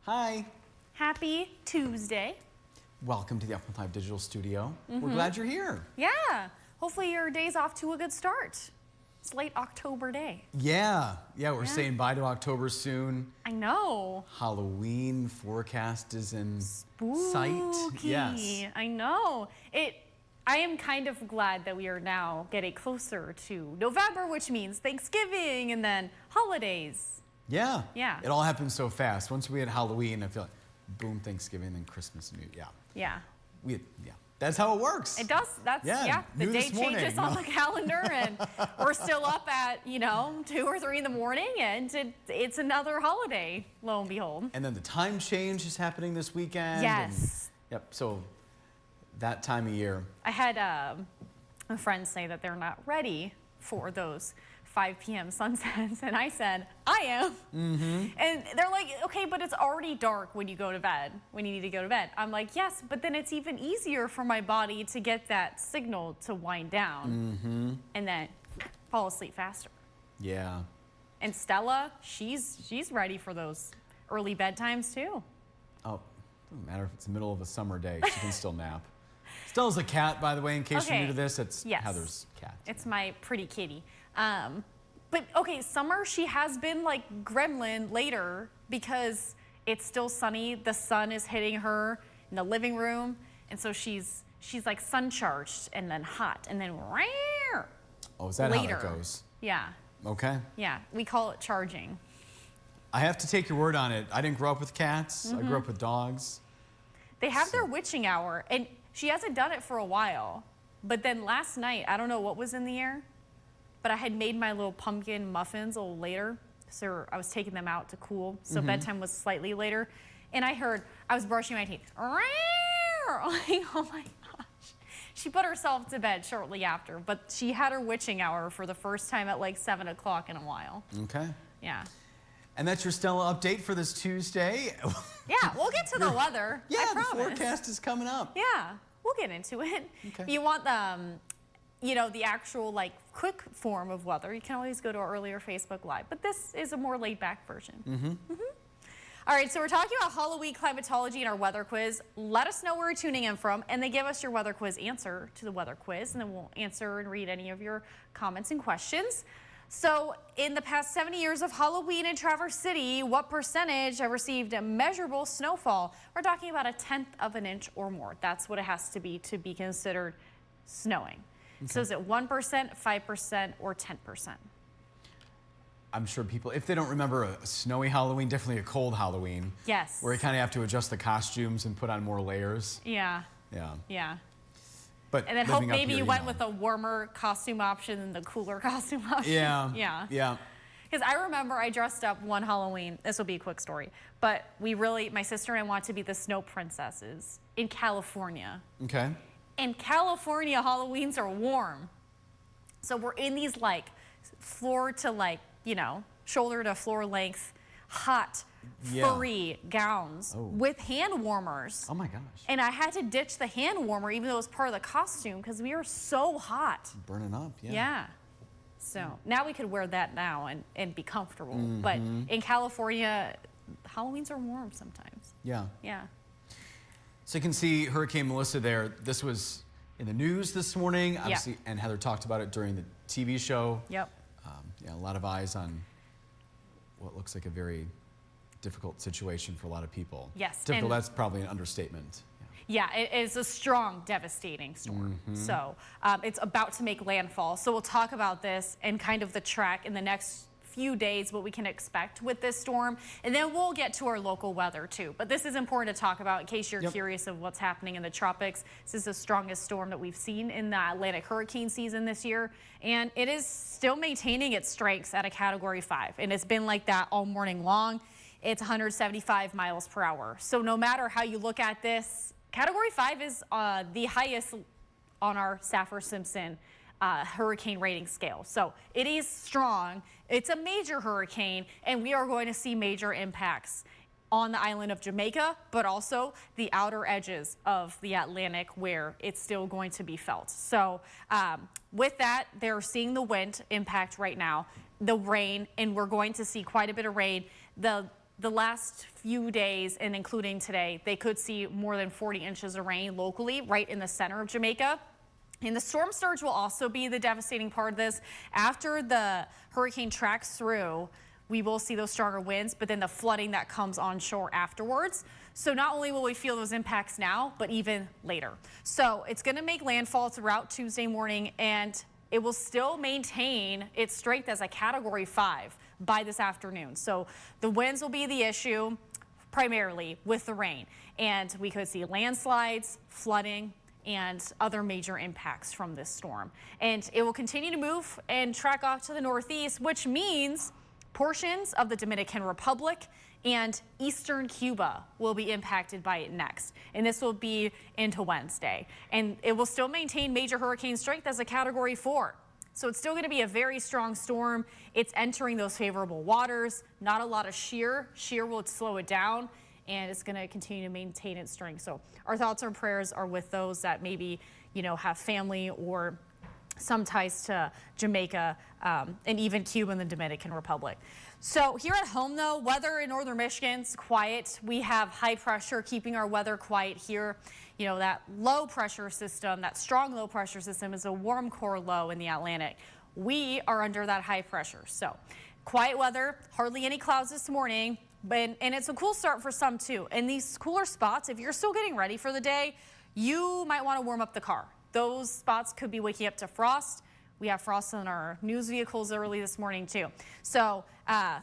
Hi. Happy Tuesday. Welcome to the Up with Live Digital Studio. We're glad you're here. Yeah. Hopefully your day's off to a good start. It's late October day. Yeah, we're saying bye to October soon. I know. Halloween forecast is in Spooky. sight. Yes. I know. I am kind of glad that we are now getting closer to November, which means Thanksgiving and then holidays. Yeah. Yeah. It all happens so fast. Once we had Halloween, I feel like boom, Thanksgiving, then Christmas and New Year. Yeah. That's how it works. It does. That's the day changes on the calendar and we're still up at, 2 or 3 in the morning and it's another holiday, lo and behold. And then the time change is happening this weekend. Yes. So that time of year. I had a friend say that they're not ready for those 5 p.m. sunsets, and I said, I am. And they're like, okay, but it's already dark when you go to bed, when you need to go to bed. I'm like, yes, but then it's even easier for my body to get that signal to wind down and then fall asleep faster. Yeah. And Stella, she's ready for those early bedtimes too. Oh, doesn't matter if it's the middle of a summer day, she can still nap. Stella's a cat, by the way, in case you're new to this. It's Heather's cat. It's my pretty kitty. But okay, summer, she has been like gremlin later because it's still sunny. The sun is hitting her in the living room. And so she's like sun charged and then hot and then Oh, is that later. how that goes? Yeah. Okay. Yeah, we call it charging. I have to take your word on it. I didn't grow up with cats. I grew up with dogs. They have their witching hour, and she hasn't done it for a while. But then last night, I don't know what was in the air, but I had made my little pumpkin muffins a little later. So I was taking them out to cool. So bedtime was slightly later. And I was brushing my teeth. Like, oh my gosh. She put herself to bed shortly after, but she had her witching hour for the first time at like 7 o'clock in a while. Okay. Yeah. And that's your Stella update for this Tuesday. Yeah, we'll get to the weather. Yeah, I the promise. forecast is coming up. Yeah, we'll get into it. Okay. If you want the actual like quick form of weather, you can always go to our earlier Facebook Live. But this is a more laid back version. All right, so we're talking about Halloween climatology in our weather quiz. Let us know where you're tuning in from, and then give us your weather quiz answer to the weather quiz, and then we'll answer and read any of your comments and questions. So in the past 70 years of Halloween in Traverse City, what percentage have received a measurable snowfall? We're talking about 1/10 of an inch or more. That's what it has to be considered snowing. So is it 1%, 5%, or 10%? I'm sure people, if they don't remember a snowy Halloween, definitely a cold Halloween. Yes. Where you kind of have to adjust the costumes and put on more layers. Yeah. Yeah. Yeah. But And then hope maybe you went with a warmer costume option than the cooler costume option. Yeah. Yeah. Yeah. Because I remember I dressed up one Halloween. This will be a quick story. But my sister and I wanted to be the snow princesses in California. Okay. In California, Halloweens are warm. So we're in these like floor to shoulder to floor length, hot, furry gowns with hand warmers. Oh my gosh. And I had to ditch the hand warmer even though it was part of the costume because we were so hot. Burning up, yeah. Yeah. So now we could wear that now and be comfortable. But in California, Halloweens are warm sometimes. Yeah. Yeah. So you can see Hurricane Melissa there. This was in the news this morning, obviously, and Heather talked about it during the TV show. Yep. A lot of eyes on what looks like a very difficult situation for a lot of people. Yes. Difficult, that's probably an understatement. Yeah, it is a strong, devastating storm. So it's about to make landfall. So we'll talk about this and kind of the track in the next few days, what we can expect with this storm. And then we'll get to our local weather too. But this is important to talk about in case you're curious of what's happening in the tropics. This is the strongest storm that we've seen in the Atlantic hurricane season this year. And it is still maintaining its strengths at a Category 5. And it's been like that all morning long. It's 175 miles per hour. So no matter how you look at this, Category 5 is the highest on our Saffir-Simpson hurricane rating scale. So it is strong. It's a major hurricane, and we are going to see major impacts on the island of Jamaica, but also the outer edges of the Atlantic where it's still going to be felt. So with that, they're seeing the wind impact right now, the rain, and we're going to see quite a bit of rain. The the last few days, and including today, they could see more than 40 inches of rain locally right in the center of Jamaica. And the storm surge will also be the devastating part of this. After the hurricane tracks through, we will see those stronger winds, but then the flooding that comes onshore afterwards. So not only will we feel those impacts now, but even later. So it's going to make landfall throughout Tuesday morning, and it will still maintain its strength as a Category 5 by this afternoon. So the winds will be the issue primarily with the rain, and we could see landslides, flooding, and other major impacts from this storm. And it will continue to move and track off to the northeast, which means portions of the Dominican Republic and eastern Cuba will be impacted by it next. And this will be into Wednesday. And it will still maintain major hurricane strength as a Category 4. So it's still going to be a very strong storm. It's entering those favorable waters, not a lot of shear. Shear will slow it down, and it's going to continue to maintain its strength. So our thoughts and prayers are with those that maybe, have family or some ties to Jamaica and even Cuba and the Dominican Republic. So here at home, though, weather in northern Michigan's quiet. We have high pressure keeping our weather quiet here. That low pressure system, that strong low pressure system is a warm core low in the Atlantic. We are under that high pressure. So quiet weather, hardly any clouds this morning, and it's a cool start for some too. In these cooler spots, if you're still getting ready for the day, you might want to warm up the car. Those spots could be waking up to frost. We have frost in our news vehicles early this morning too. So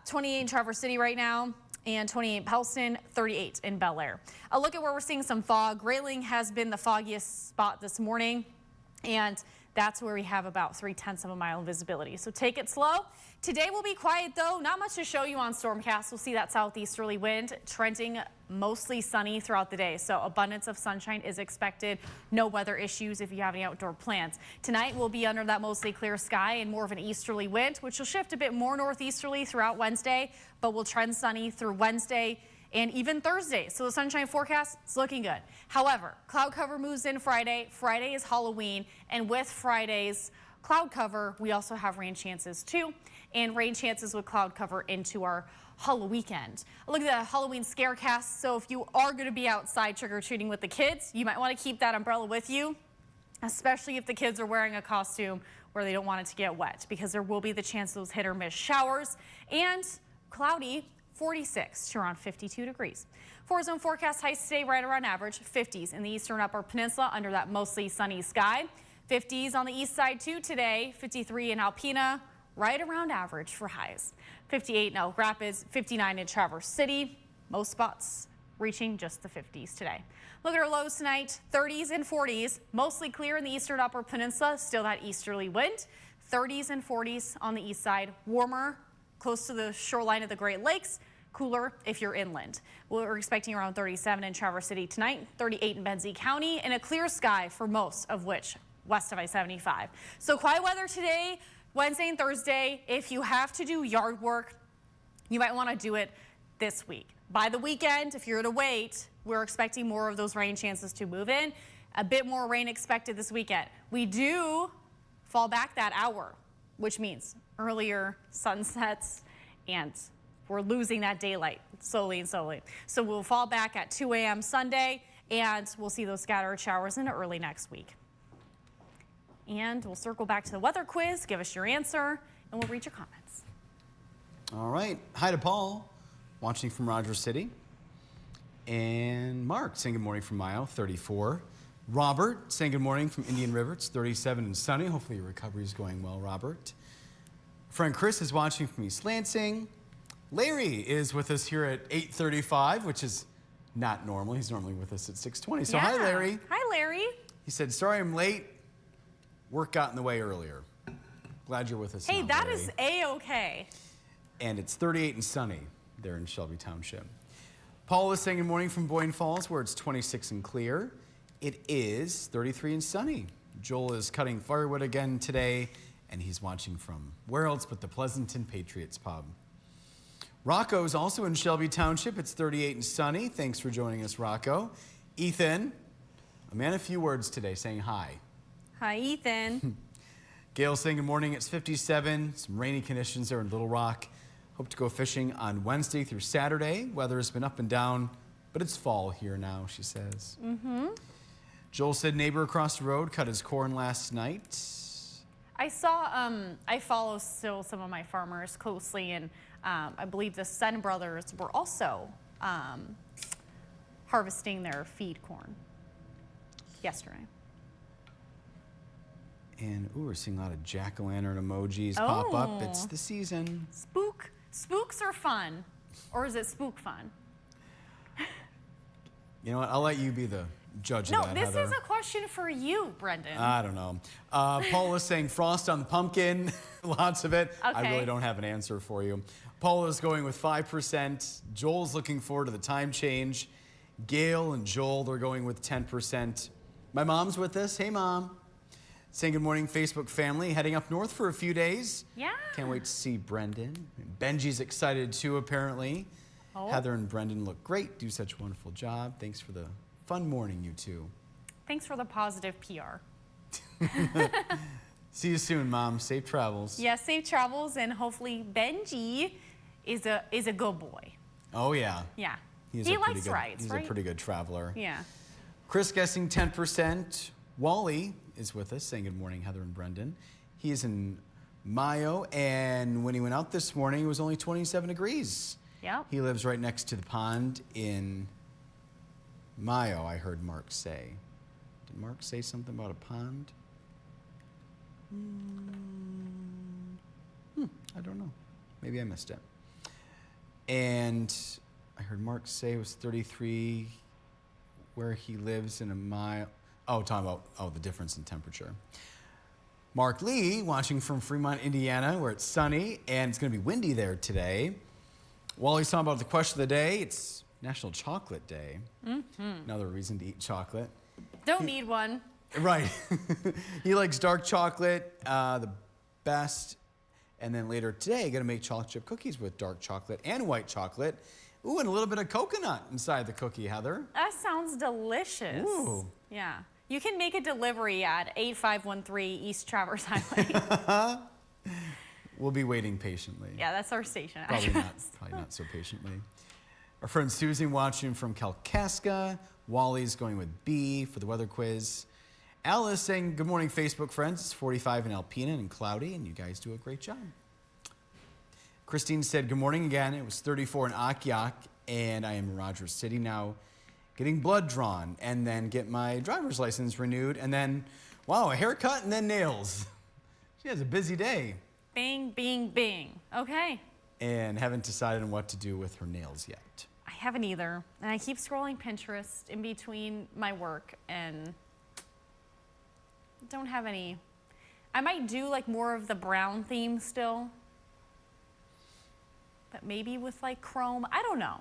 28 in Traverse City right now, and 28 in Pellston, 38 in Bel Air. A look at where we're seeing some fog. Grayling has been the foggiest spot this morning, and that's where we have about 0.3 of a mile of visibility. So take it slow. Today will be quiet though. Not much to show you on Stormcast. We'll see that southeasterly wind trending mostly sunny throughout the day. So abundance of sunshine is expected. No weather issues if you have any outdoor plans. Tonight we'll be under that mostly clear sky and more of an easterly wind, which will shift a bit more northeasterly throughout Wednesday, but will trend sunny through Wednesday and even Thursday. So the sunshine forecast is looking good. However, cloud cover moves in Friday. Friday is Halloween, and with Friday's cloud cover, we also have rain chances too, and rain chances with cloud cover into our Halloween weekend. Look at the Halloween scarecast. So if you are going to be outside trick-or-treating with the kids, you might want to keep that umbrella with you, especially if the kids are wearing a costume where they don't want it to get wet, because there will be the chance of those hit or miss showers. And cloudy, 46 to around 52 degrees. 4-zone forecast highs today right around average, 50s in the eastern upper peninsula under that mostly sunny sky. 50s on the east side too today, 53 in Alpena, right around average for highs. 58 in Elk Rapids, 59 in Traverse City, most spots reaching just the 50s today. Look at our lows tonight, 30s and 40s, mostly clear in the eastern upper peninsula, still that easterly wind. 30s and 40s on the east side, warmer close to the shoreline of the Great Lakes, cooler if you're inland. We're expecting around 37 in Traverse City tonight, 38 in Benzie County, and a clear sky for most of which west of I-75. So quiet weather today, Wednesday and Thursday. If you have to do yard work, you might want to do it this week. By the weekend, if you're to wait, we're expecting more of those rain chances to move in. A bit more rain expected this weekend. We do fall back that hour, which means earlier sunsets, and we're losing that daylight slowly and slowly. So we'll fall back at 2 a.m. Sunday, and we'll see those scattered showers into early next week. And we'll circle back to the weather quiz, give us your answer, and we'll read your comments. All right. Hi to Paul, watching from Rogers City. And Mark saying good morning from Mayo, 34. Robert saying good morning from Indian River. It's 37 and sunny. Hopefully your recovery is going well, Robert. Friend Chris is watching from East Lansing. Larry is with us here at 8:35, which is not normal. He's normally with us at 6:20. So Hi, Larry. Hi, Larry. He said, sorry I'm late. Work got in the way earlier. Glad you're with us Hey, now, that Larry. is A-okay. And it's 38 and sunny there in Shelby Township. Paul is saying good morning from Boyne Falls, where it's 26 and clear. It is 33 and sunny. Joel is cutting firewood again today, and he's watching from where else but the Pleasanton Patriots Pub. Rocco is also in Shelby Township. It's 38 and sunny. Thanks for joining us, Rocco. Ethan, a man of few words today, saying hi. Hi, Ethan. Gail saying good morning. It's 57. Some rainy conditions there in Little Rock. Hope to go fishing on Wednesday through Saturday. Weather has been up and down, but it's fall here now, she says. Joel said neighbor across the road cut his corn last night. I saw, I follow still some of my farmers closely, and I believe the Sen brothers were also harvesting their feed corn yesterday. And ooh, we're seeing a lot of jack-o'-lantern emojis pop up. It's the season. Spooks are fun, or is it spook fun? You know what? I'll let you be the judge No, of that, this Heather. is a question for you, Brendan. I don't know. Paul is saying frost on the pumpkin. Lots of it. I Okay. really don't have an answer for you. Paul is going with 5%. Joel's looking forward to the time change. Gail and Joel, they're going with 10%. My mom's with us. Hey, Mom. Saying good morning, Facebook family. Heading up north for a few days. Yeah. Can't wait to see Brendan. Benji's excited too, apparently. Oh. Heather and Brendan look great. Do such a wonderful job. Thanks for the fun morning, you two. Thanks for the positive PR. See you soon, Mom. Safe travels. Yeah, safe travels, and hopefully Benji is a good boy. Oh, yeah. Yeah. He likes rides, He's right? a pretty good traveler. Yeah. Chris guessing 10%. Wally is with us saying good morning, Heather and Brendan. He is in Mayo, and when he went out this morning, it was only 27 degrees. Yep. He lives right next to the pond in Mayo, I heard Mark say. Did Mark say something about a pond? I don't know. Maybe I missed it. And I heard Mark say it was 33 where he lives in a mile. Oh, talking about the difference in temperature. Mark Lee, watching from Fremont, Indiana, where it's sunny and it's going to be windy there today. While he's talking about the question of the day, it's National Chocolate Day. Another reason to eat chocolate. Don't need one. Right. He likes dark chocolate the best. And then later today, going to make chocolate chip cookies with dark chocolate and white chocolate. Ooh, and a little bit of coconut inside the cookie, Heather. That sounds delicious. Ooh. Yeah. You can make a delivery at 8513 East Traverse Highway. We'll be waiting patiently. Yeah, that's our station Probably address. not so patiently. Our friend Susan watching from Kalkaska. Wally's going with B for the weather quiz. Alice saying, good morning, Facebook friends. It's 45 in Alpena and cloudy, and you guys do a great job. Christine said, good morning again. It was 34 in Akiak, and I am in Rogers City now, getting blood drawn, and then get my driver's license renewed, and then, wow, a haircut and then nails. She has a busy day. Bing, bing, bing. Okay. And haven't decided on what to do with her nails yet. I haven't either. And I keep scrolling Pinterest in between my work and don't have any. I might do like more of the brown theme still. But maybe with like chrome. I don't know.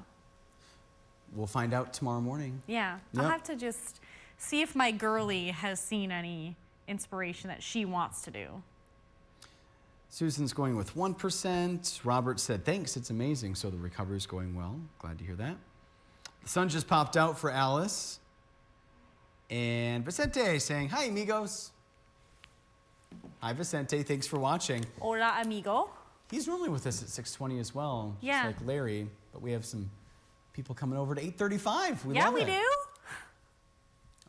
We'll find out tomorrow morning. Yeah. Yep. I'll have to just see if my girly has seen any inspiration that she wants to do. Susan's going with 1%. Robert said, thanks, it's amazing. So the recovery is going well. Glad to hear that. The sun just popped out for Alice. And Vicente saying, hi, amigos. Hi, Vicente. Thanks for watching. Hola, amigo. He's normally with us at 6:20 as well. Yeah. Just like Larry. But we have some people coming over to 8:35. We Yeah, love we it. do.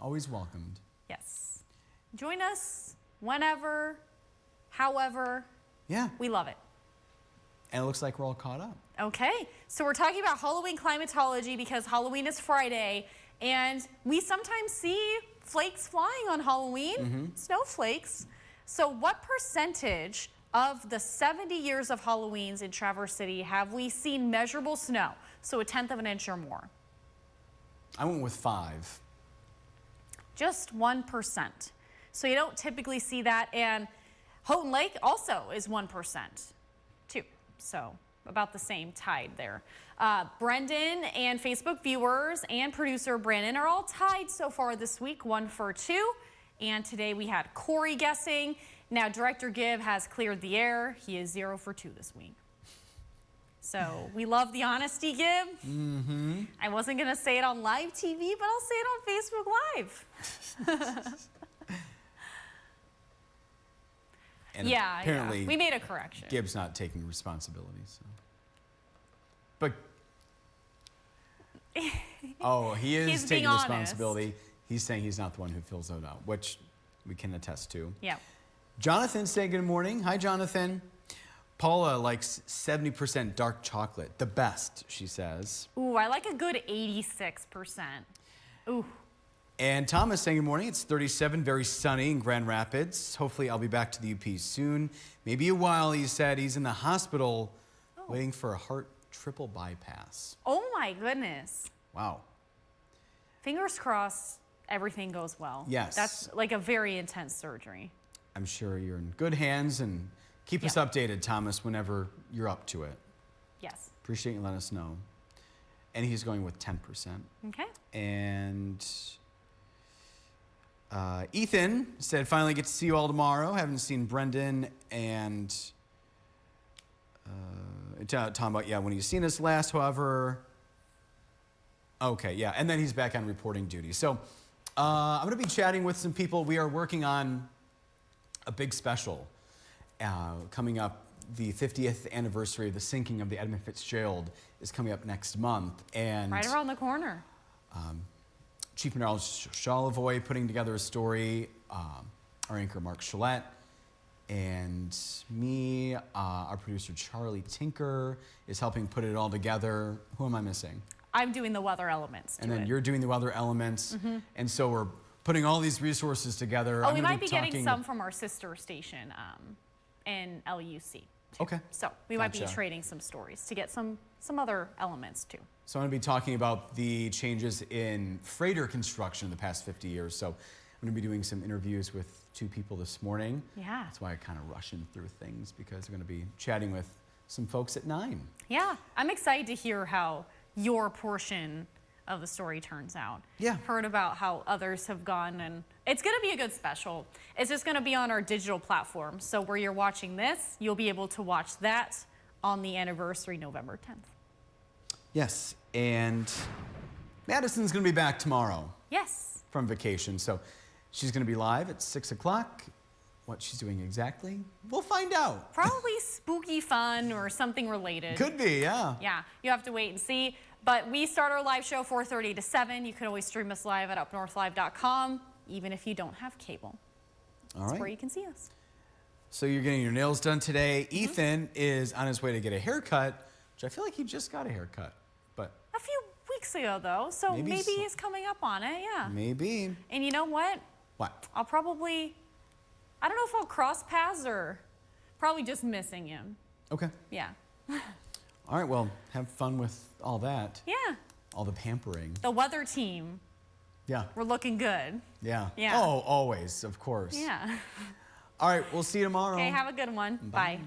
Always welcomed. Yes. Join us whenever, however. Yeah. We love it. And it looks like we're all caught up. Okay, so we're talking about Halloween climatology because Halloween is Friday, and we sometimes see flakes flying on Halloween, snowflakes. So what percentage of the 70 years of Halloweens in Traverse City have we seen measurable snow? So 1/10 of an inch or more. I went with 5. Just 1%. So you don't typically see that, and Houghton Lake also is 1% too. So about the same tide there. Brendan and Facebook viewers and producer Brandon are all tied so far this week, 1 for 2. And today we had Corey guessing. Now Director Gibb has cleared the air. He is 0 for 2 this week. So we love the honesty, Gibb. I wasn't gonna say it on live TV, but I'll say it on Facebook Live. And Yeah, apparently we made a correction. Gibb's not taking responsibility. So. But oh, he is He's taking being honest. responsibility. He's saying he's not the one who fills those out, which we can attest to. Yeah. Jonathan saying good morning. Hi, Jonathan. Paula likes 70% dark chocolate. The best, she says. Ooh, I like a good 86%. Ooh. And Thomas saying good morning. It's 37, very sunny in Grand Rapids. Hopefully I'll be back to the UP soon. Maybe a while, he said. He's in the hospital waiting for a heart triple bypass. Oh my goodness. Wow. Fingers crossed everything goes well. Yes. That's like a very intense surgery. I'm sure you're in good hands, and keep us updated, Thomas, whenever you're up to it. Yes. Appreciate you letting us know. And he's going with 10%. Okay. And Ethan said, finally get to see you all tomorrow. Haven't seen Brendan and talking about, when he's seen us last, however. Okay, yeah, and then he's back on reporting duty. So I'm going to be chatting with some people. We are working on a big special coming up. The 50th anniversary of the sinking of the Edmund Fitzgerald is coming up next month. And Right around the corner. Chief Meteorologist Charlevoix putting together a story, our anchor Mark Chalette, and me, our producer Charlie Tinker is helping put it all together. Who am I missing? I'm doing the weather elements to And then it. you're doing the weather elements. And so we're putting all these resources together. Oh, we might be getting some from our sister station in LUC. Too. Okay. So we might be Gotcha. trading some stories to get some other elements too. So I'm going to be talking about the changes in freighter construction in the past 50 years. So I'm going to be doing some interviews with 2 people this morning. Yeah. That's why I kind of rushing through things, because I'm going to be chatting with some folks at 9. Yeah, I'm excited to hear how your portion of the story turns out. Yeah. Heard about how others have gone, and it's going to be a good special. It's just going to be on our digital platform. So where you're watching this, you'll be able to watch that on the anniversary November 10th. Yes, and Madison's going to be back tomorrow Yes. from vacation. So she's going to be live at 6 o'clock. What she's doing exactly, we'll find out. Probably spooky fun or something related. Could be, yeah. Yeah, you have to wait and see. But we start our live show 4:30 to 7. You can always stream us live at upnorthlive.com, even if you don't have cable. All That's right. where you can see us. So you're getting your nails done today. Ethan is on his way to get a haircut, which I feel like he just got a haircut, but A few weeks ago, though, so Maybe maybe so- he's coming up on it, yeah. maybe. And you know what? What? I'll probably, I don't know if I'll cross paths or probably just missing him. Okay. Yeah. All right, well, have fun with all that, Yeah. all the pampering. The weather team, Yeah, we're looking good. yeah. Yeah. Oh, always, of course. Yeah. All right, we'll see you tomorrow. Okay, have a good one. Bye.